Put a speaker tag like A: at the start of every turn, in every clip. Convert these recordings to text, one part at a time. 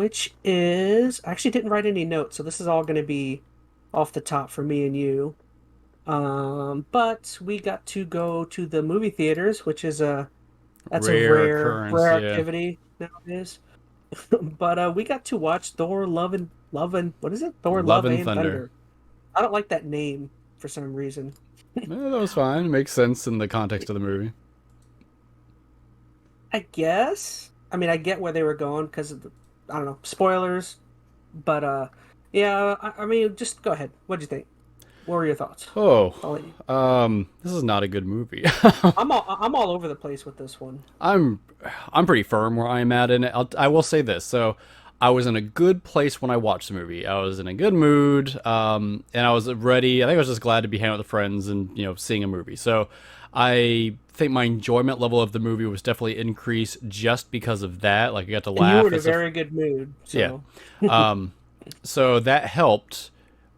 A: which is I actually didn't write any notes, so this is all going to be off the top for me and you. But we got to go to the movie theaters, which is that's a
B: Rare
A: rare
B: occurrence, yeah.
A: activity nowadays. But we got to watch Thor: Love and what is it? Thor:
B: Love
A: Love
B: and
A: and
B: Thunder.
A: Thunder. I don't like that name for some reason.
B: That was fine. It makes sense in the context of the movie.
A: I guess. I mean, I get where they were going because of the, I don't know, spoilers. But yeah. I mean, just go ahead. What'd you think? What were your thoughts?
B: Oh,
A: I'll let you.
B: this is not a good movie.
A: I'm all over the place with this one.
B: I'm I'm pretty firm where I'm at in it. I will say this. So I was in a good place when I watched the movie. I was in a good mood, and I was ready. I think I was just glad to be hanging out with friends and seeing a movie. So I think my enjoyment level of the movie was definitely increased just because of that. Like I got to
A: And you were
B: laugh.
A: in a very good mood,
B: Yeah.
A: so
B: Um, so that helped.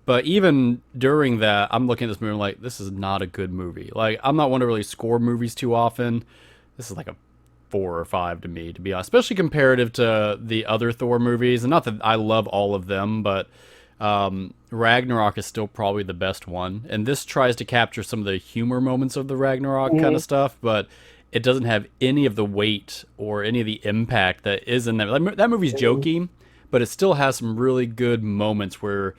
B: But even during that, I'm looking at this movie like, this is not a good movie. Like, I'm not one to really score movies too often. This is like a 4 or 5 to me, to be honest, especially comparative to the other Thor movies. And not that I love all of them, but Ragnarok is still probably the best one. And this tries to capture some of the humor moments of the Ragnarok kind of
A: mhm.
B: stuff, but it doesn't have any of the weight or any of the impact that is in that. That movie's
A: Mhm.
B: jokey, but it still has some really good moments where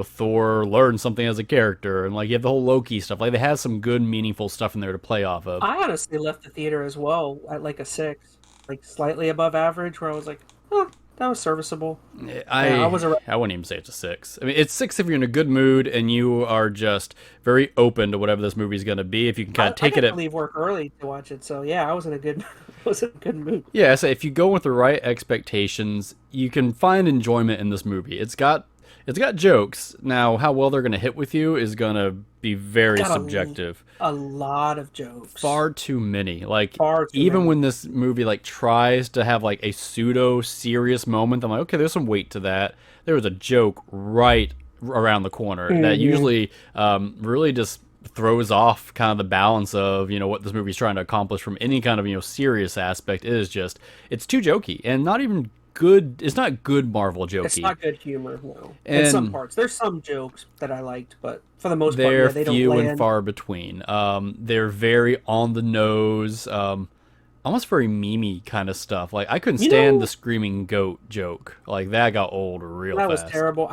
B: Thor learns something as a character, and like you have the whole Loki stuff. Like they have some good, meaningful stuff in there to play off of.
A: I honestly left the theater as well at like a 6, like slightly above average, where I was like, oh, that was serviceable. Yeah, I
B: I
A: was a
B: I wouldn't even say it's a 6. I mean, it's 6 if you're in a good mood and you are just very open to whatever this movie's going to be. If you can kind of
A: I
B: take it
A: got to
B: at
A: leave work early to watch it, so yeah, I was in a good was in a good mood.
B: Yeah, so if you go with the right expectations, you can find enjoyment in this movie. It's got jokes. Now, how well they're going to hit with you is going to be
A: It's
B: very
A: got
B: subjective.
A: a lot of jokes,
B: Far too many. Like
A: far too
B: even
A: many.
B: when this movie like tries to have like a pseudo serious moment, I'm like, okay, there's some weight to that. There was a joke right around the corner that
A: Hmm.
B: usually really just throws off kind of the balance of what this movie's trying to accomplish from any kind of serious aspect. It is just it's too jokey and not even good. It's not good Marvel
A: It's
B: jokey,
A: not good humor, no. In some
B: and
A: parts, there's some jokes that I liked, but for the most part,
B: they're
A: yeah, they don't
B: few and
A: land.
B: far between. They're very on the nose, almost very memey kind of stuff. Like I couldn't
A: You
B: stand the
A: know,
B: screaming goat joke. Like that got old real
A: that was
B: fast.
A: terrible.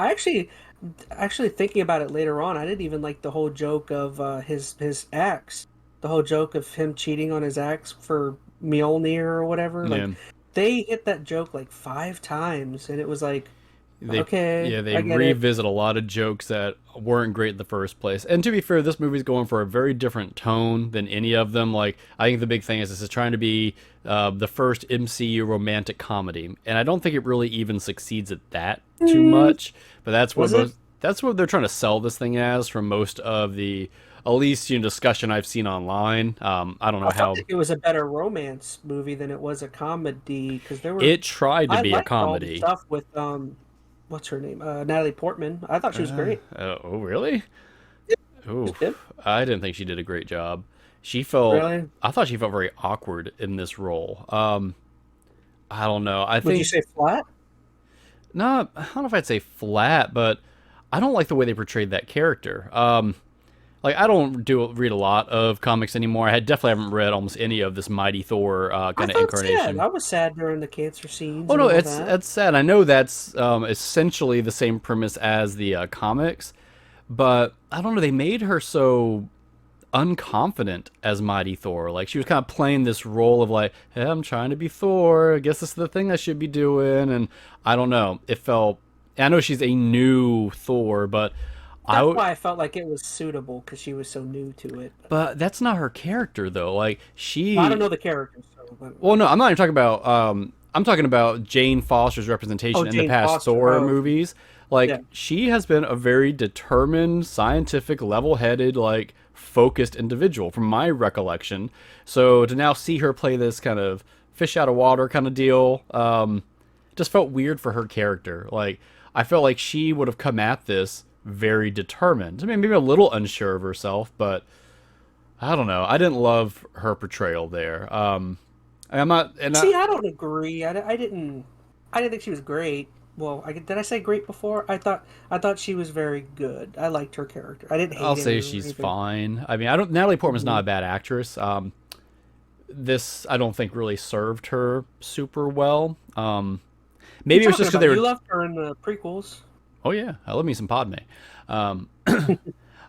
A: Actually thinking about it later on, I didn't even like the whole joke of his ex. The whole joke of him cheating on his ex for Mjolnir or whatever. Like
B: Yeah,
A: they hit that joke like 5 times, and it was like,
B: they
A: okay,
B: yeah they
A: I get it.
B: revisit a lot of jokes that weren't great in the first place. And to be fair, this movie's going for a very different tone than any of them. Like I think the big thing is this is trying to be the first MCU romantic comedy, and I don't think it really even succeeds at that too
A: Hmm,
B: much. But that's what
A: was it?
B: most that's what they're trying to sell this thing as from most of the at least discussion I've seen online. I don't know
A: I felt
B: how
A: like it was a better romance movie than it was a comedy because there were
B: it tried to
A: I
B: be a
A: liked all the
B: comedy.
A: stuff with what's her name? Natalie Portman. I thought she was great.
B: Oh, really?
A: She
B: Ooh,
A: did.
B: I didn't think she did a great job. She felt,
A: Really?
B: I thought she felt very awkward in this role. I don't know. I
A: Would you
B: think
A: say flat?
B: not. I don't know if I'd say flat, but I don't like the way they portrayed that character. Like I don't do read a lot of comics anymore. I definitely haven't read almost any of this Mighty Thor
A: I
B: kind of
A: felt sad.
B: incarnation.
A: I was sad during the cancer scenes
B: Oh
A: and
B: no,
A: all
B: it's
A: that.
B: that's sad. I know that's essentially the same premise as the comics, but I don't know. They made her so unconfident as Mighty Thor. Like she was kind of playing this role of like, hey, I'm trying to be Thor. I guess this is the thing I should be doing. And I don't know. It felt. I know she's a new Thor, but
A: That's
B: I.
A: why I felt like it was suitable because she was so new to it.
B: But that's not her character though. Like
A: I don't
B: she.
A: know the character, so
B: Well, no, I'm not even talking about. I'm talking about Jane Foster's
A: oh,
B: representation in the
A: Jane
B: past
A: Foster.
B: Thor
A: Oh,
B: movies.
A: yeah.
B: Like she has been a very determined, scientific, level-headed, like focused individual, from my recollection. So to now see her play this kind of fish out of water kind of deal, just felt weird for her character. Like I felt like she would have come at this very determined. I mean, maybe a little unsure of herself, but I don't know. I didn't love her portrayal there. And I'm not, and I,
A: See, I don't agree. I didn't think she was great. well, did I say great before? I thought she was very good. I liked her character. I didn't
B: I'll
A: hate
B: say
A: her or
B: she's
A: anything.
B: fine. I mean, I don't. Natalie Portman's not
A: Mhm.
B: a bad actress. This I don't think really served her super well.
A: What are you
B: Maybe it was
A: talking
B: just because
A: about?
B: they
A: You
B: were.
A: loved her in the prequels.
B: Oh yeah, I love me some Padme. Um, I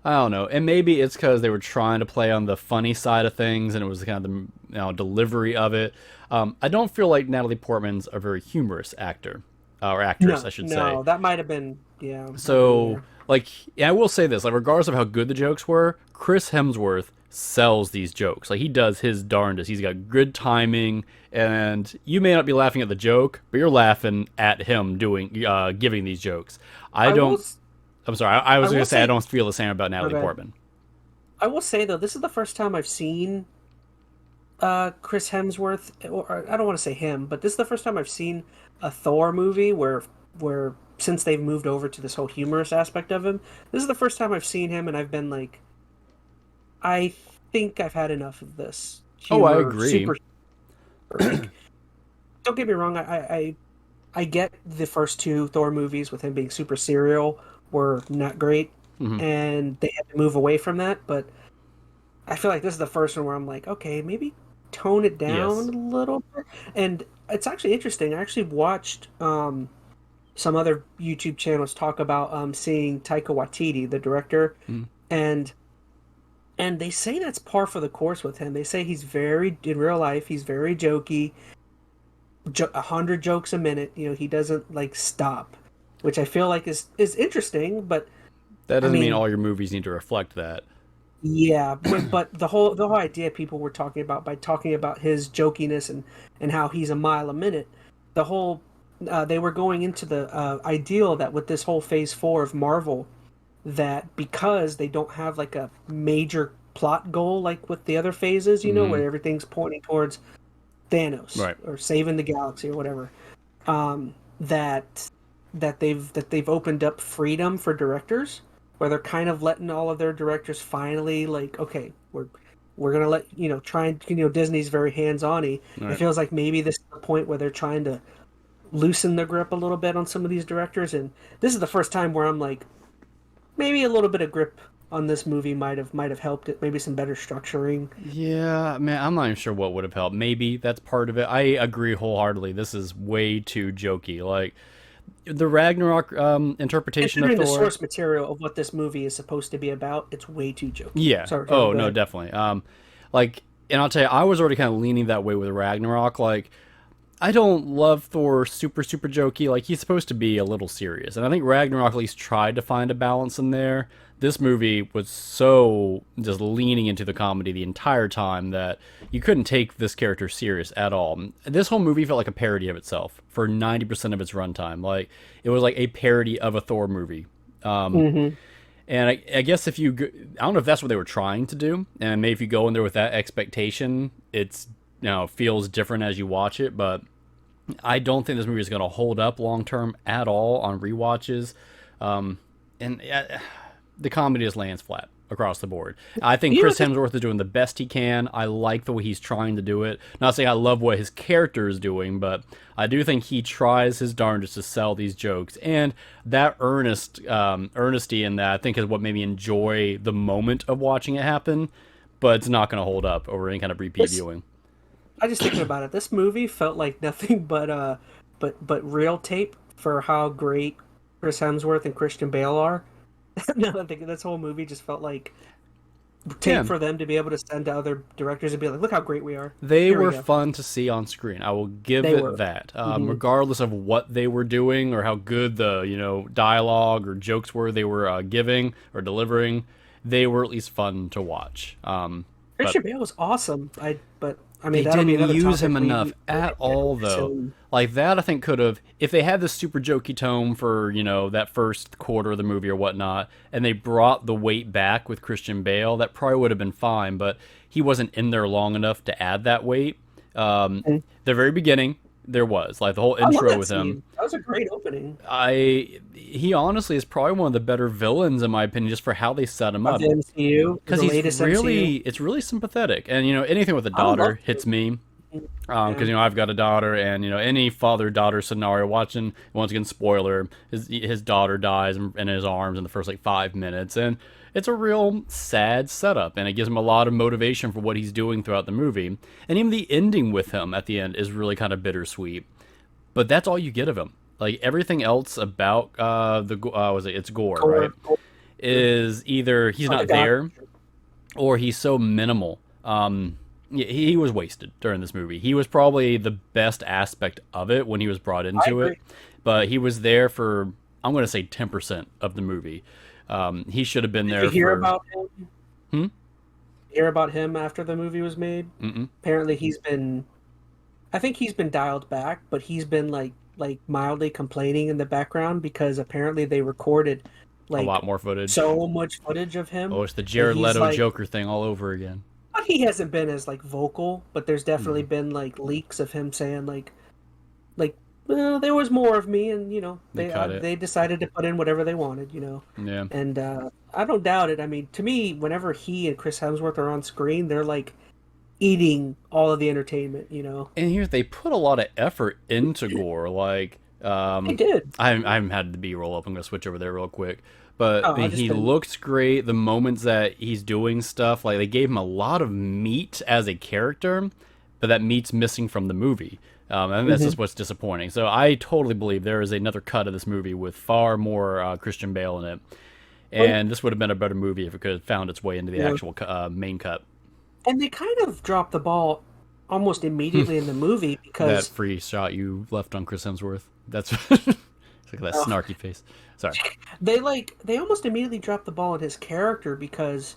B: don't know, and maybe it's because they were trying to play on the funny side of things, and it was kind of the delivery of it. I don't feel like Natalie Portman's a very humorous actor or actress, I
A: No,
B: should say.
A: no, that might have been. Yeah, might have been
B: So,
A: there.
B: like, yeah, I will say this: like, regardless of how good the jokes were, Chris Hemsworth sells these jokes. Like, he does his darndest. He's got good timing, and you may not be laughing at the joke, but you're laughing at him giving these jokes. I
A: I will.
B: don't. I'm sorry. I
A: I
B: was going
A: will
B: to say I
A: say.
B: don't feel the same about
A: My
B: Natalie
A: bad.
B: Portman.
A: I will say though, this is the first time I've seen Chris Hemsworth, or I don't want to say him, but this is the first time I've seen a Thor movie where since they've moved over to this whole humorous aspect of him, this is the first time I've seen him, and I've been like, I think I've had enough of this
B: Oh, I
A: humor,
B: agree.
A: super like. Don't get me wrong, I get the first two Thor movies with him being super serial were not great,
B: Hmm.
A: and they had to move away from that, but I feel like this is the first one where I'm like, okay, maybe tone it down
B: Yes.
A: a little bit. And it's actually interesting. I actually watched some other YouTube channels talk about seeing Taika Waititi, the director,
B: Mm.
A: and they say that's par for the course with him. They say he's very in real life. He's very jokey, 100 jokes a minute. You know, he doesn't like stop, which I feel like is interesting. But
B: That
A: I
B: doesn't mean
A: mean,
B: all your movies need to reflect that.
A: yeah, but the whole idea people were talking about by talking about his jokiness and how he's a mile a minute, the whole they were going into the ideal that with this whole phase four of Marvel, that because they don't have like a major plot goal like with the other phases,
B: Hmm.
A: where everything's pointing towards Thanos
B: Right.
A: or saving the galaxy or whatever, that they've opened up freedom for directors where they're kind of letting all of their directors finally like, okay, we're gonna let try and Disney's very hands-on-y. It
B: Right.
A: feels like maybe this is the point where they're trying to loosen the grip a little bit on some of these directors, and this is the first time where I'm like, maybe a little bit of grip on this movie might have helped it, maybe some better structuring.
B: Yeah, man, I'm not even sure what would have helped. Maybe that's part of it. I agree wholeheartedly. This is way too jokey. Like the Ragnarok interpretation of
A: Considering the
B: Thor.
A: source material of what this movie is supposed to be about, it's way too jokey.
B: Yeah.
A: Sorry,
B: Oh
A: go
B: no,
A: ahead.
B: definitely. Like, and I'll tell you, I was already kind of leaning that way with Ragnarok. Like, I don't love Thor super jokey. Like he's supposed to be a little serious, and I think Ragnarok at least tried to find a balance in there. This movie was so just leaning into the comedy the entire time that you couldn't take this character serious at all. This whole movie felt like a parody of itself for 90% of its runtime. Like it was like a parody of a Thor movie.
A: Hmm.
B: And I guess if I don't know if that's what they were trying to do, and maybe if you go in there with that expectation, it's feels different as you watch it. But I don't think this movie is going to hold up long term at all on rewatches. And the comedy just lands flat across the board. I think
A: You know
B: Chris
A: what this
B: Hemsworth is doing the best he can. I like the way he's trying to do it. Not saying I love what his character is doing, but I do think he tries his darndest to sell these jokes, and that earnesty in that I think is what made me enjoy the moment of watching it happen. But it's not going to hold up over any kind of repeat
A: this
B: viewing.
A: I just thinking about it. This movie felt like nothing but real tape for how great Chris Hemsworth and Christian Bale are. No, I think this whole movie just felt like tape
B: Yeah,
A: for them to be able to send to other directors and be like, "Look how great we are.
B: they
A: Here we
B: were
A: go."
B: fun to see on screen. I will give
A: They
B: it
A: were.
B: that.
A: Hmm.
B: Regardless of what they were doing or how good the dialogue or jokes were they were giving or delivering, they were at least fun to watch. But
A: Christian Bale was awesome. But I mean,
B: they
A: that'll be
B: didn't
A: another
B: use
A: topic
B: him enough
A: we
B: at
A: get
B: all, though.
A: soon.
B: Like that, I think could have if they had this super jokey tone for that first quarter of the movie or whatnot, and they brought the weight back with Christian Bale, that probably would have been fine. But he wasn't in there long enough to add that weight.
A: And
B: The very beginning, there was like the whole
A: I love
B: intro
A: that
B: with him.
A: scene. That was a great opening
B: He honestly is probably one of the better villains in my opinion, just for how they set him
A: of
B: up.
A: the MCU,
B: Because
A: the latest MCU.
B: it's really sympathetic, and anything with a
A: I would love
B: daughter hits
A: to.
B: me. Because
A: Yeah.
B: I've got a daughter, and any father-daughter scenario watching, once again, spoiler, his daughter dies in his arms in the first like 5 minutes, and it's a real sad setup, and it gives him a lot of motivation for what he's doing throughout the movie, and even the ending with him at the end is really kind of bittersweet. But that's all you get of him. Like everything else about was it? It's Gore, right?
A: Gore, Gore,
B: Is either he's
A: oh, the
B: not
A: God.
B: there or he's so minimal. He was wasted during this movie. He was probably the best aspect of it when he was brought
A: I
B: into it,
A: agree.
B: but he was there for, I'm going to say, 10% of the movie. He should have been
A: Did you
B: there
A: hear
B: for.
A: about him?
B: Hmm?
A: Hear about him after the movie was made?
B: Mm-mm.
A: Apparently, I think he's been dialed back, but he's been like mildly complaining in the background because apparently they recorded
B: A lot
A: like
B: more footage.
A: so much footage of
B: Oh,
A: him,
B: it's the
A: and
B: Jared
A: he's
B: Leto
A: like,
B: Joker thing all over again.
A: but he hasn't been as like vocal, but there's definitely
B: Mm.
A: been like leaks of him saying like well, there was more of me, and
B: They cut it.
A: they decided to put in whatever they wanted,
B: Yeah.
A: and I don't doubt it. I mean, to me, whenever he and Chris Hemsworth are on screen, they're like eating all of the entertainment.
B: And here they put a lot of effort into Gore. Like,
A: They did.
B: I haven't had the B roll up. I'm gonna switch over there real quick. But
A: Oh,
B: I
A: I
B: mean,
A: just
B: he
A: been.
B: looks great. The moments that he's doing stuff, like they gave him a lot of meat as a character, but that meat's missing from the movie. And that's
A: Mhm.
B: just what's disappointing. So I totally believe there is another cut of this movie with far more Christian Bale in it,
A: Well,
B: and this would have been a better movie if it could have found its way into the
A: yeah.
B: actual main cut.
A: And they kind of dropped the ball almost immediately in the movie
B: That
A: because
B: free shot you left on Chris Hemsworth. That's look at that
A: uh,
B: snarky face. Sorry.
A: they almost immediately dropped the ball in his character because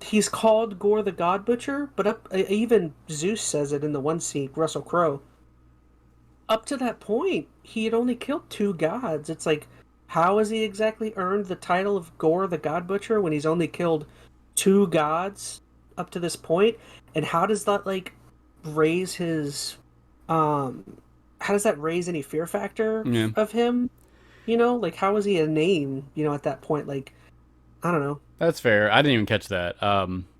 A: he's called Gore the God Butcher, but even Zeus says it in the one scene, Russell Crowe. Up to that point, he had only killed two gods. It's like, how has he exactly earned the title of Gore the God Butcher when he's only killed two gods up to this point? And how does that like raise his um how does that raise any fear factor
B: Yeah.
A: of him? Like how is he a name, at that point? Like, I don't know.
B: That's fair. I didn't even catch that.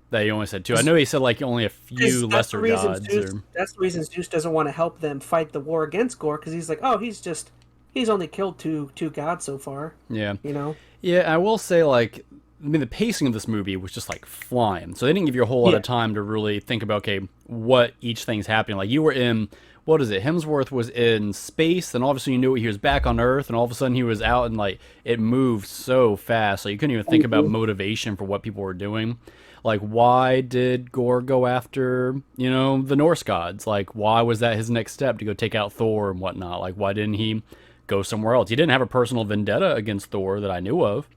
B: That he only said two. I
A: Because
B: know he said like only a few
A: that's the
B: lesser
A: reason
B: gods,
A: Zeus
B: or
A: that's the reason Zeus doesn't want to help them fight the war against Gore because he's like, oh, he's only killed two gods so far,
B: yeah,
A: you know?
B: yeah. I will say like, I mean, the pacing of this movie was just like flying. So they didn't give you a whole lot
A: Yeah.
B: of time to really think about okay, what each thing's happening. Like you were in what is it? Hemsworth was in space, then all of a sudden you knew he was back on Earth, and all of a sudden he was out, and like it moved so fast, so you couldn't even think about
A: Mhm.
B: motivation for what people were doing. Like, why did Gore go after, the Norse gods? Like, why was that his next step to go take out Thor and whatnot? Like, why didn't he go somewhere else? He didn't have a personal vendetta against Thor that I knew of.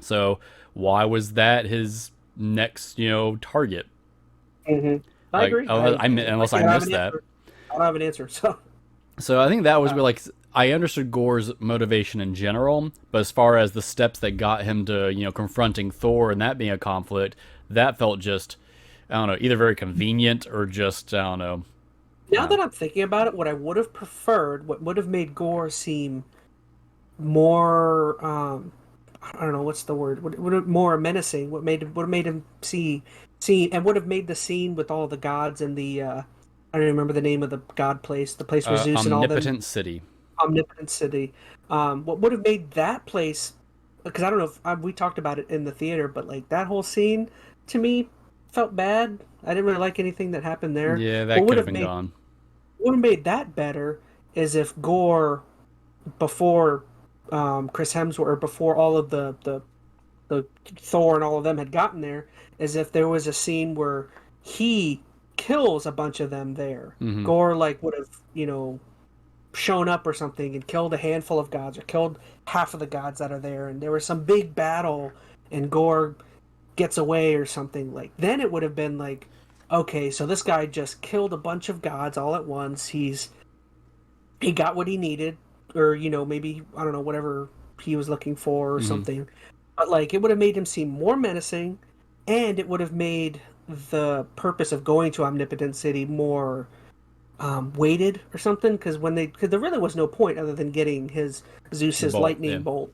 B: So, why was that his next, target?
A: I
B: Like,
A: agree.
B: unless I
A: I don't have
B: missed
A: an
B: that.
A: answer. I don't have an answer. So,
B: So, I think that was
A: uh,
B: where, like, I understood Gore's motivation in general, but as far as the steps that got him to, confronting Thor and that being a conflict, that felt just, I don't know, either very convenient or just, I don't know.
A: now that I'm thinking about it, what I would have preferred, what would have made Gore seem more, I don't know what's the word, would have more menacing. Would have made him seen, and would have made the scene with all the gods and the I don't remember the name of the god place, the place where Zeus and all them.
B: Omnipotent City.
A: Omnipotent City. What would have made that place? Because I don't know if we talked about it in the theater, but like that whole scene to me felt bad. I didn't really like anything that happened there.
B: Yeah,
A: What
B: that
A: would
B: could have
A: have
B: been
A: made
B: gone.
A: would have made that better is if Gore, before Chris Hemsworth, or before all of the Thor and all of them had gotten there, as if there was a scene where he kills a bunch of them there.
B: Hmm.
A: Gore like would have shown up or something and killed a handful of gods or killed half of the gods that are there, and there was some big battle and Gore gets away or something. Like then it would have been like, okay, so this guy just killed a bunch of gods all at once. He got what he needed, or maybe I don't know whatever he was looking for or
B: Hmm.
A: something. But like it would have made him seem more menacing, and it would have made the purpose of going to Omnipotent City more weighted or something. Because there really was no point other than getting his
B: The
A: Zeus's
B: bolt, yeah.
A: lightning bolt.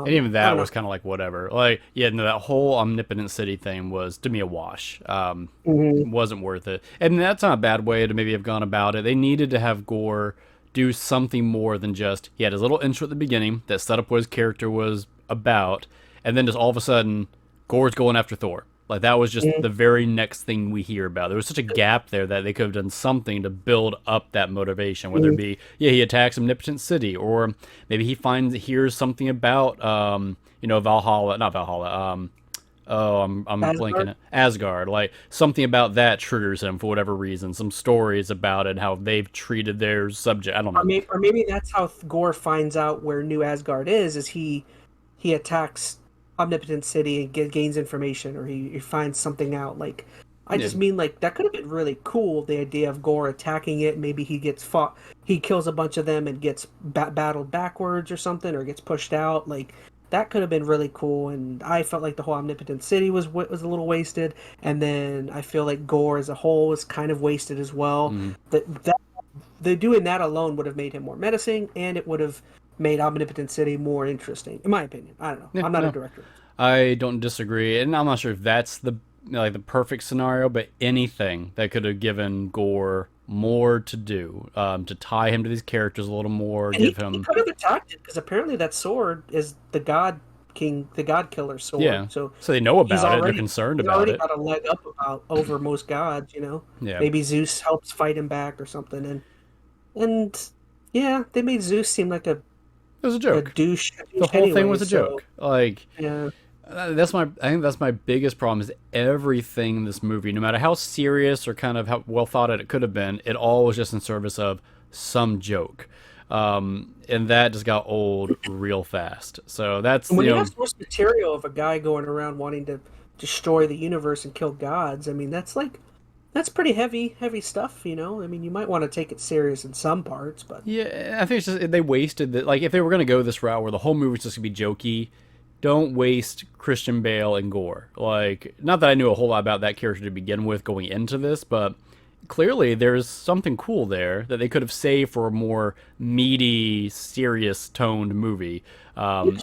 B: And even
A: I
B: that
A: don't know.
B: was kind of like whatever. Like, yeah, no, that whole omnipotent city thing was to me a wash.
A: Hmm.
B: Wasn't worth it. And that's not a bad way to maybe have gone about it. They needed to have Gore do something more than just he had his little intro at the beginning that set up what his character was about, and then just all of a sudden Gore's going after Thor. Like that was just the very next thing we hear about. There was such a gap there that they could have done something to build up that motivation, whether it be he attacks Omnipotent City, or maybe he hears something about Valhalla, not Valhalla, oh, I'm blanking
A: Asgard.
B: it. Asgard. Like something about that triggers him for whatever reason. Some stories about it, how they've treated their subject. I don't know.
A: Or maybe that's how Gore finds out where New Asgard is he attacks Omnipotent City and gains information, or he finds something out. Like, I
B: Yeah,
A: just mean like that could have been really cool. The idea of Gore attacking it, maybe he gets fought, he kills a bunch of them and gets battled backwards or something, or gets pushed out. Like that could have been really cool. And I felt like the whole Omnipotent City was a little wasted. And then I feel like Gore as a whole was kind of wasted as well.
B: mm,
A: That the doing that alone would have made him more menacing, and it would have made Omnipotent City more interesting, in my opinion. I don't know.
B: yeah,
A: I'm not a
B: no,
A: director.
B: I don't disagree, and I'm not sure if that's the perfect scenario, but anything that could have given Gore more to do, to tie him to these characters a little more,
A: And
B: give
A: he
B: him,
A: could have attacked it because apparently that sword is the God King, the God Killer sword.
B: yeah.
A: So
B: So they know
A: he's
B: about it, they're
A: already
B: concerned
A: he's
B: about
A: already
B: it.
A: got a leg up about over most gods.
B: Yeah,
A: Maybe Zeus helps fight him back or something. And yeah, they made Zeus seem like
B: it was a
A: a
B: joke. The
A: douche
B: whole thing
A: anyway.
B: was a
A: So
B: joke. Like
A: yeah.
B: I think that's my biggest problem is everything in this movie, no matter how serious or kind of how well thought out it could have been, it all was just in service of some joke. And that just got old real fast. So that's,
A: And when you have source material of a guy going around wanting to destroy the universe and kill gods, I mean that's pretty heavy stuff. I mean, you might want to take it serious in some parts, but
B: yeah, I think it's just they wasted the, like if they were going to go this route where the whole movie's just going to be jokey, don't waste Christian Bale and Gore. Like, not that I knew a whole lot about that character to begin with going into this, but clearly there's something cool there that they could have saved for a more meaty, serious toned movie.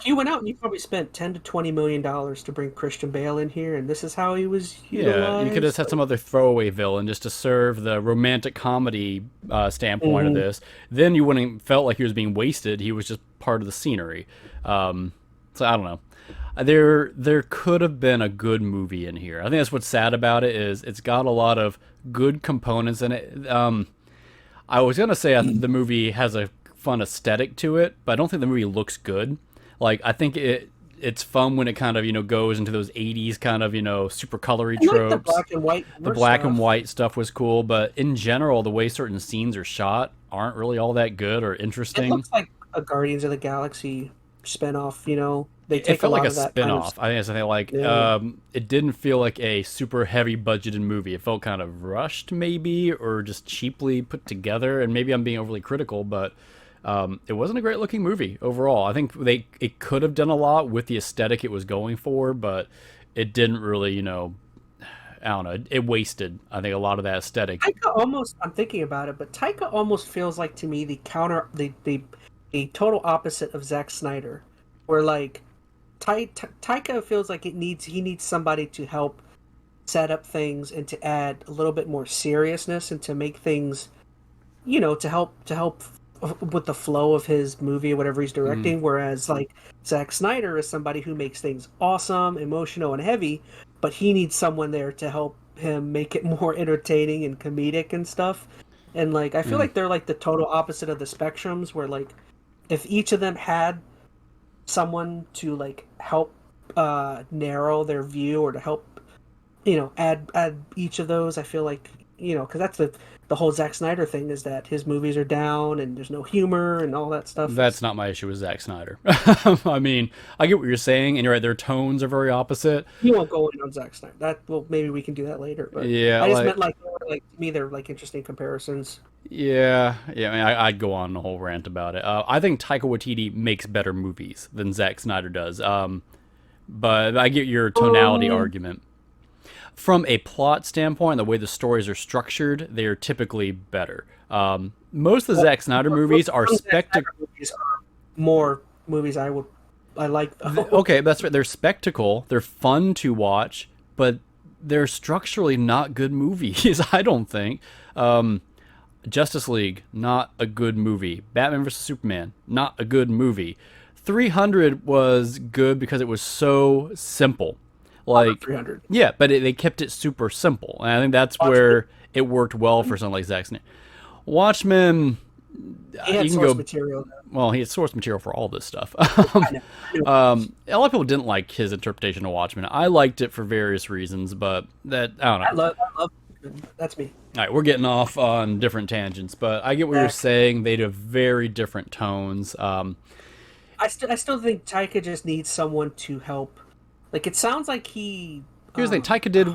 A: you went out and you probably spent $10 to $20 million to bring Christian Bale in here, and this is how he was
B: Yeah, you could have
A: utilized.
B: had some other throwaway villain just to serve the romantic comedy standpoint of
A: Mhm.
B: this. Then you wouldn't have felt like he was being wasted. He was just part of the scenery. So I don't know. There could have been a good movie in here. I think that's what's sad about it is it's got a lot of good components in it. I was gonna say the movie has a fun aesthetic to it, but I don't think the movie looks good. Like I think it's fun when it kind of goes into those '80s kind of super colory
A: I like the
B: tropes.
A: black and white
B: The
A: war
B: black and
A: stuff.
B: white stuff was cool, but in general, the way certain scenes are shot aren't really all that good or
A: It
B: interesting.
A: looks like a Guardians of the Galaxy spinoff. They
B: It
A: take a
B: felt like
A: lot
B: a
A: of that kind of
B: spin-off. I think it's something like
A: yeah.
B: it didn't feel like a super heavy budgeted movie. It felt kind of rushed maybe or just cheaply put together, and maybe I'm being overly critical, but it wasn't a great looking movie overall. I think it could have done a lot with the aesthetic it was going for, but it didn't really, I don't know, it wasted I think a lot of that aesthetic.
A: I'm thinking about it, but Taika almost feels like to me the total opposite of Zack Snyder, where like Taika feels like he needs somebody to help set up things and to add a little bit more seriousness and to make things, to help with the flow of his movie or whatever he's
B: Mm,
A: directing. Whereas like Zack Snyder is somebody who makes things awesome, emotional, and heavy, but he needs someone there to help him make it more entertaining and comedic and stuff. And like I feel
B: mm,
A: like they're like the total opposite of the spectrums, where like if each of them had someone to like help narrow their view or to help add each of those, I feel like because that's the whole Zack Snyder thing, is that his movies are down and there's no humor and all that stuff.
B: that's not my issue with Zack Snyder. I mean, I get what you're saying, and you're right. Their tones are very opposite.
A: You won't go in on Zack Snyder. That, well, maybe we can do that later, but
B: Yeah,
A: I just meant
B: like
A: like to me they're like interesting comparisons.
B: yeah. I mean, I'd go on a whole rant about it. I think Taika Waititi makes better movies than Zack Snyder does. But I get your tonality
A: Um,
B: argument. From a plot standpoint, the way the stories are structured, they are typically better. Most of the
A: well,
B: Zack Snyder movies are
A: some Zack
B: spectac.
A: Snyder movies are more movies I would I like though.
B: Okay, that's right. They're spectacle. They're fun to watch, but they're structurally not good movies. I don't think. Justice League, not a good movie. Batman vs Superman, not a good movie. 300 was good because it was so simple. Like,
A: 300.
B: yeah, but they kept it super simple, and I think that's where it worked well for something like Zack Snyder. Watchmen,
A: He had
B: you can
A: source
B: go.
A: material.
B: Well, he had source material for all this stuff.
A: I know. I know.
B: A lot of people didn't like his interpretation of Watchmen. I liked it for various reasons, but that I don't know.
A: I love. That's me.
B: All right, we're getting off on different tangents, but I get what you're saying. They have very different tones.
A: I still think Taika just needs someone to help. Like it sounds like he.
B: Here's the thing: Taika did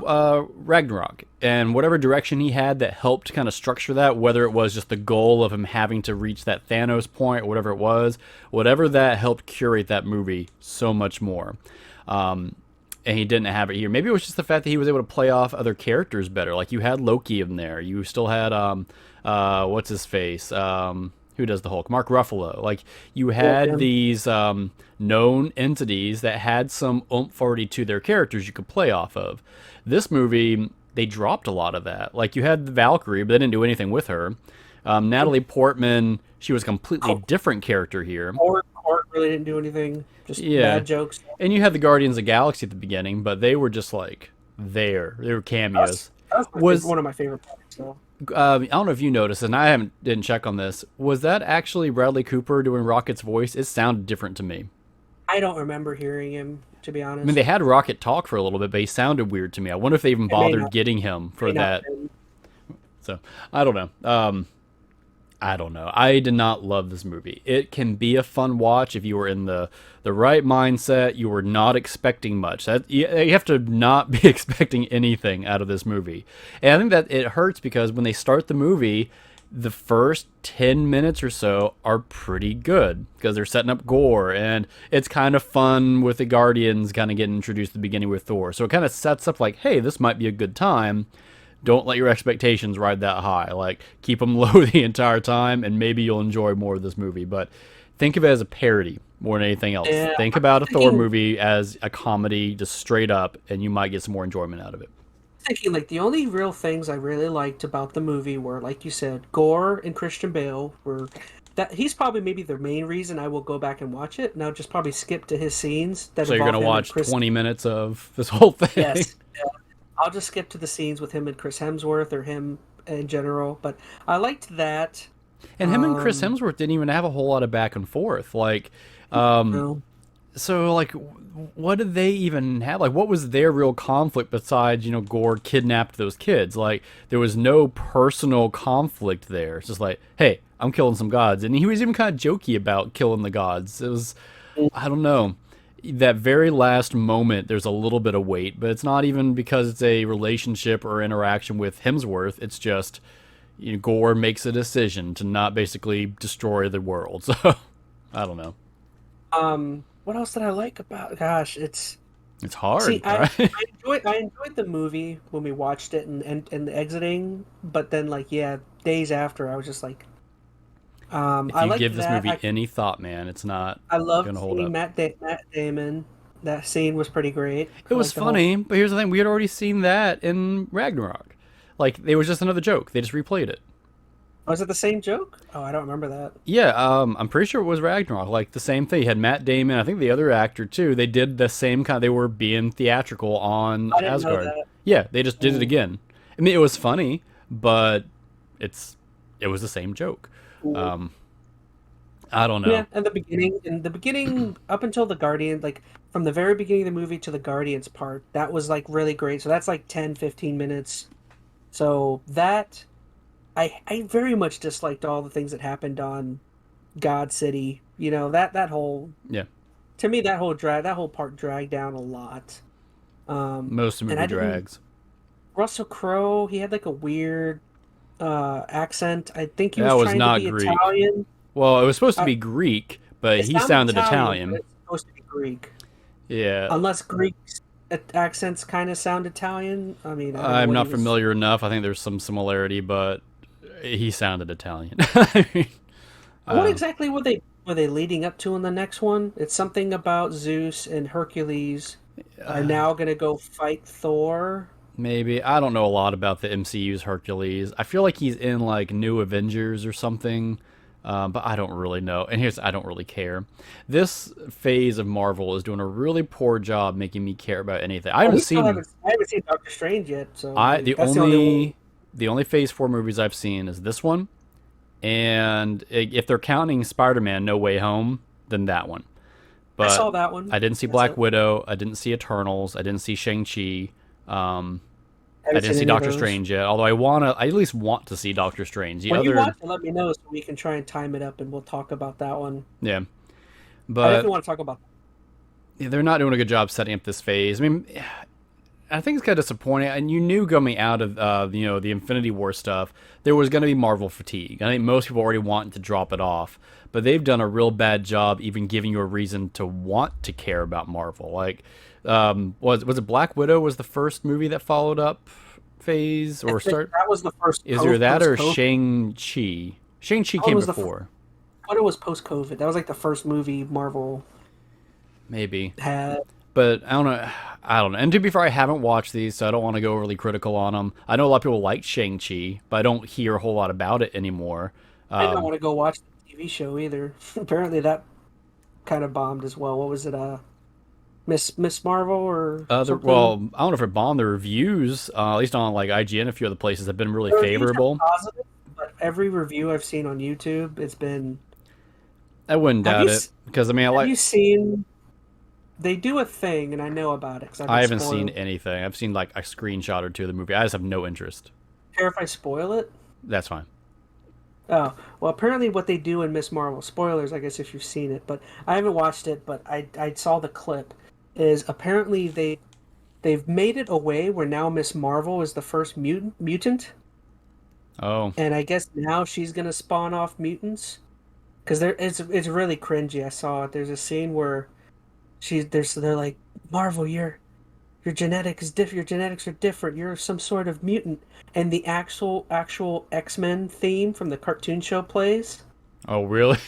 B: Ragnarok, and whatever direction he had that helped kind of structure that, whether it was just the goal of him having to reach that Thanos point or whatever it was, whatever that helped curate that movie so much more. And he didn't have it here. Maybe it was just the fact that he was able to play off other characters better. Like you had Loki in there. You still had what's his face? Who does the Hulk? Mark Ruffalo. Like you had these known entities that had some oomph already to their characters you could play off of. This movie, they dropped a lot of that. Like you had the Valkyrie, but they didn't do anything with her. Natalie Portman, she was a completely different character here.
A: Or really didn't do anything. Just bad jokes.
B: And you had the Guardians of the Galaxy at the beginning, but they were just like there. They were cameos.
A: That was one of my favorite parts. So.
B: I don't know if you noticed, and I didn't check on this. Was that actually Bradley Cooper doing Rocket's voice? It sounded different to me.
A: I don't remember hearing him, to be honest.
B: I mean, they had Rocket talk for a little bit, but he sounded weird to me. I wonder if they even bothered getting him for that. So I don't know. I don't know. I did not love this movie. It can be a fun watch if you were in the right mindset. You were not expecting much. You have to not be expecting anything out of this movie. And I think that it hurts because when they start the movie, the first 10 minutes or so are pretty good because they're setting up gore. And it's kind of fun with the Guardians kind of getting introduced at the beginning with Thor. So it kind of sets up like, hey, this might be a good time. Don't let your expectations ride that high. Like, keep them low the entire time, and maybe you'll enjoy more of this movie. But think of it as a parody more than anything else.
A: Yeah,
B: think about a Thor movie as a comedy, just straight up, and you might get some more enjoyment out of it.
A: Thinking, like, the only real things I really liked about the movie were, like you said, Gore and Christian Bale were... That he's probably maybe the main reason I will go back and watch it, and I'll just probably skip to his scenes.
B: So you're going to watch 20 minutes of this whole thing?
A: Yes. Yeah. I'll just skip to the scenes with him and Chris Hemsworth or him in general, but I liked that.
B: And him and Chris Hemsworth didn't even have a whole lot of back and forth. Like,
A: No.
B: so like, what did they even have? Like, what was their real conflict besides, Gore kidnapped those kids? Like, there was no personal conflict there. It's just like, hey, I'm killing some gods. And he was even kind of jokey about killing the gods. It was, I don't know. That very last moment, there's a little bit of weight, but it's not even because it's a relationship or interaction with Hemsworth. It's just Gore makes a decision to not basically destroy the world. So I don't know.
A: What else did I like about? Gosh, it's
B: hard.
A: See,
B: right?
A: I enjoyed the movie when we watched it and the exiting, but then days after I was just like.
B: If you give this movie any thought, man, it's not.
A: I love
B: gonna hold
A: seeing
B: up.
A: Matt Damon. That scene was pretty great.
B: It was funny, but here's the thing: we had already seen that in Ragnarok. Like, it was just another joke. They just replayed it.
A: Was it the same joke? Oh, I don't remember that.
B: Yeah, I'm pretty sure it was Ragnarok. Like, the same thing. You had Matt Damon, I think the other actor too. They did the same kind. They were being theatrical on Asgard.
A: Know that.
B: Yeah, they just did it again. I mean, it was funny, but it was the same joke. I don't know.
A: Yeah, in the beginning, up until the Guardian, like from the very beginning of the movie to the Guardians part, that was like really great. So that's like 10, 15 minutes. So that, I very much disliked all the things that happened on God City. That whole, to me, that whole part dragged down a lot.
B: Most of the movie drags.
A: Russell Crowe, he had like a weird accent. I think he was trying
B: not
A: to be
B: Greek.
A: Italian.
B: Well, it was supposed to be Greek, but he sounded Italian.
A: But it's supposed to be Greek.
B: Yeah.
A: Unless Greek accents kind of sound Italian. I mean,
B: I'm not familiar enough. I think there's some similarity, but he sounded Italian.
A: What exactly were they were they leading up to in the next one? It's something about Zeus and Hercules are now gonna go fight Thor.
B: Maybe. I don't know a lot about the MCU's Hercules. I feel like he's in like New Avengers or something, but I don't really know. And here's I don't really care. This phase of Marvel is doing a really poor job making me care about anything. I
A: Oh,
B: haven't
A: we still
B: seen.
A: haven't seen Doctor Strange yet, so
B: I the
A: that's the only one.
B: only Phase 4 movies I've seen is this one, and if they're counting Spider-Man No Way Home, then that one.
A: I
B: But
A: saw that one.
B: I didn't see
A: That's
B: Black
A: it.
B: Widow. I didn't see Eternals. I didn't see Shang-Chi. Um,
A: I
B: I
A: haven't
B: didn't
A: seen
B: see
A: any of
B: Doctor
A: those.
B: Strange yet. Although I at least want to see Doctor Strange. The
A: When you
B: other,
A: watch it, let me know so we can try and time it up, and we'll talk about that one.
B: yeah,
A: I
B: but
A: definitely want to talk about.
B: they're not doing a good job setting up this phase. I mean, I think it's kind of disappointing. And you knew coming out of the Infinity War stuff, there was going to be Marvel fatigue. I think most people already want to drop it off, but they've done a real bad job even giving you a reason to want to care about Marvel. Like, was it Black Widow was the first movie that followed up phase
A: I
B: or
A: think
B: start?
A: that was the first
B: Is there that
A: post
B: or
A: COVID.
B: Shang Chi? Shang Chi
A: What
B: came
A: was the
B: before,
A: what it was post COVID? That was like the first movie Marvel
B: maybe.
A: had.
B: But I don't know. I don't know. And to be fair, I haven't watched these, so I don't want to go overly critical on them. I know a lot of people like Shang-Chi, but I don't hear a whole lot about it anymore.
A: I don't want to go watch the TV show either. Apparently that kind of bombed as well. What was it? Miss Marvel or something?
B: Well, I don't know if it bombed. The reviews, at least on like IGN, a few other places, have been really
A: The reviews are
B: favorable.
A: positive, but every review I've seen on YouTube, it's been.
B: I wouldn't
A: Have
B: doubt it because I mean,
A: have you seen? They do a thing, and I know about it because I've
B: I
A: been
B: haven't seen
A: spoiled.
B: anything. I've seen like a screenshot or two of the movie. I just have no interest.
A: Care if I spoil it?
B: That's fine.
A: Oh, well, apparently what they do in Miss Marvel, spoilers, I guess if you've seen it, but I haven't watched it, but I saw the clip, is apparently they've made it a way where now Miss Marvel is the first mutant,
B: Oh,
A: and I guess now she's gonna spawn off mutants. Because it's really cringy. I saw it. There's a scene where they're like, Marvel, your genetic is different. Your genetics are different. You're some sort of mutant. And the actual X-Men theme from the cartoon show plays.
B: oh, really?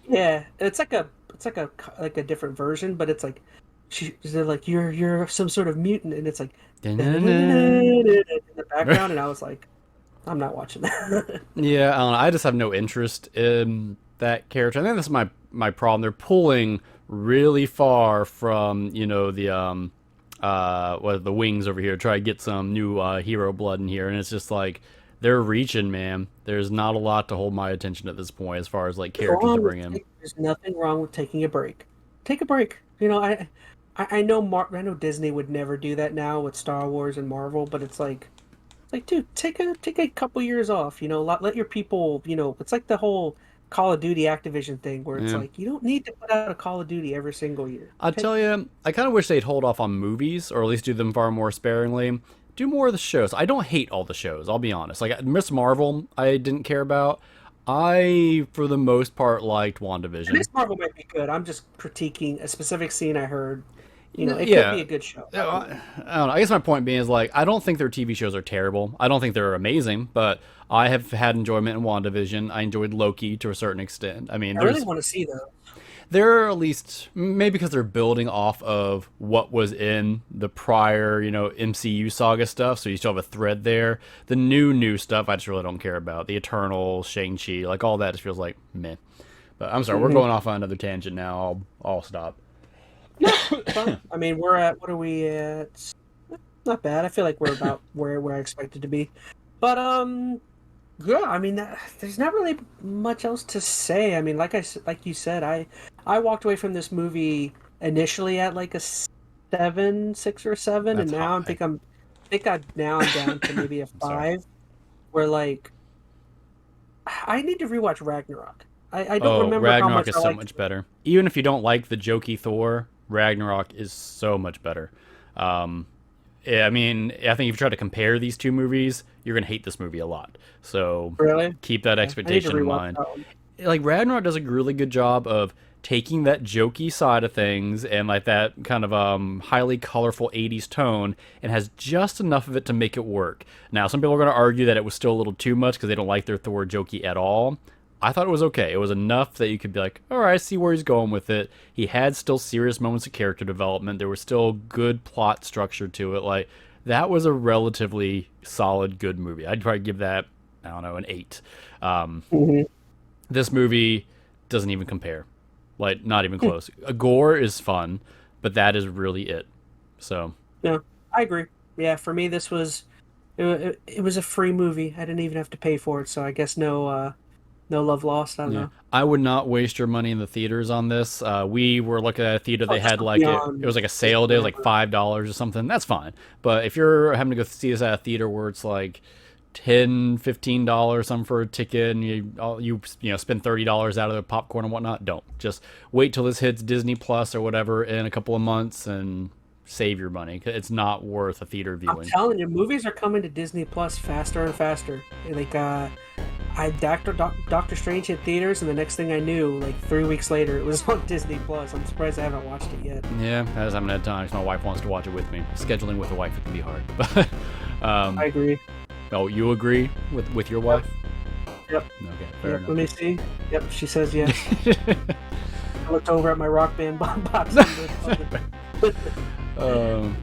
A: Yeah, it's like a different version, but it's like they're like you're some sort of mutant, and it's like in the background, and I was like, I'm not watching that.
B: Yeah, I don't know. I just have no interest in that character. I think that's my problem. They're pulling really far from the wings over here to try to get some new hero blood in here, and it's just like they're reaching, man. There's not a lot to hold my attention at this point as far as like characters to bring in.
A: There's nothing wrong with taking a break. Take a break. I know I know Disney would never do that now with Star Wars and Marvel, but it's like, dude, take a couple years off. Let your people. It's like the whole Call of Duty Activision thing, where it's
B: Yeah.
A: like you don't need to put out a Call of Duty every single year.
B: I'll tell you, I kind of wish they'd hold off on movies, or at least do them far more sparingly. Do more of the shows. I don't hate all the shows, I'll be honest. Like Miss Marvel, I didn't care about. I, for the most part, liked WandaVision.
A: Miss Marvel might be good. I'm just critiquing a specific scene I heard. It could be
B: Yeah.
A: a good show. I don't know.
B: I don't know. I guess my point being is like I don't think their TV shows are terrible. I don't think they're amazing, but I have had enjoyment in WandaVision. I enjoyed Loki to a certain extent. I mean,
A: I really want to see those.
B: they're at least maybe because they're building off of what was in the prior, MCU saga stuff, so you still have a thread there. The new stuff I just really don't care about. The Eternals, Shang-Chi, like all that just feels like meh. But I'm sorry, we're
A: Hmm.
B: going off on another tangent now. I'll stop.
A: No, it's fine. I mean, we're at what are we at? Not bad. I feel like we're about where I expected to be. But yeah. I mean, there's not really much else to say. I mean, like you said, I walked away from this movie initially at like a 6 or 7, and
B: That's
A: now
B: high.
A: I'm down to maybe a
B: I'm sorry.
A: 5. Where like I need to rewatch Ragnarok. I don't
B: Oh,
A: remember how
B: Ragnarok
A: much
B: is
A: I
B: so
A: liked
B: much
A: it.
B: better. Even if you don't like the jokey Thor, Ragnarok is so much better. Um, yeah, I mean, I think if you try to compare these two movies, you're gonna hate this movie a lot. So
A: Really?
B: keep that
A: Okay. I need to
B: expectation in
A: rewatch
B: mind.
A: that one.
B: Like Ragnarok does a really good job of taking that jokey side of things and like that kind of highly colorful 80s tone and has just enough of it to make it work. Now, some people are going to argue that it was still a little too much because they don't like their Thor jokey at all. I thought it was okay. It was enough that you could be like, all right, I see where he's going with it. He had still serious moments of character development. There was still good plot structure to it. Like, that was a relatively solid, good movie. I'd probably give that, I don't know, an 8.
A: Mm-hmm.
B: This movie doesn't even compare. Like, not even close. Gore is fun, but that is really it. So,
A: Yeah, I agree. Yeah, for me, this was it was a free movie. I didn't even have to pay for it, so I guess no love lost. I don't
B: yeah,
A: know.
B: I would not waste your money in the theaters on this. We were looking at a theater.
A: Oh,
B: They
A: just
B: had
A: the
B: like it was
A: Beyond
B: like a
A: is
B: sale day, it was like
A: whatever.
B: $5 or something. That's fine. But if you're having to go see this at a theater where it's like 10, $15 something for a ticket, and you spend $30 out of the popcorn and whatnot, don't. Just wait till this hits Disney Plus or whatever in a couple of months and save your money. It's not worth a theater
A: I'm
B: viewing.
A: telling you, movies are coming to Disney Plus faster and faster. Like, Doctor Strange hit theaters, and the next thing I knew, like 3 weeks later, it was on Disney Plus. I'm surprised I haven't watched it yet.
B: Yeah, I just haven't had time 'cause my wife wants to watch it with me. Scheduling with a wife, it can be hard. But
A: I agree.
B: oh, you agree with your wife?
A: Yep.
B: Okay, fair
A: Yep.
B: enough.
A: Let me see. Yep. She says yes. I looked over at my Rock Band box. On the-
B: Um,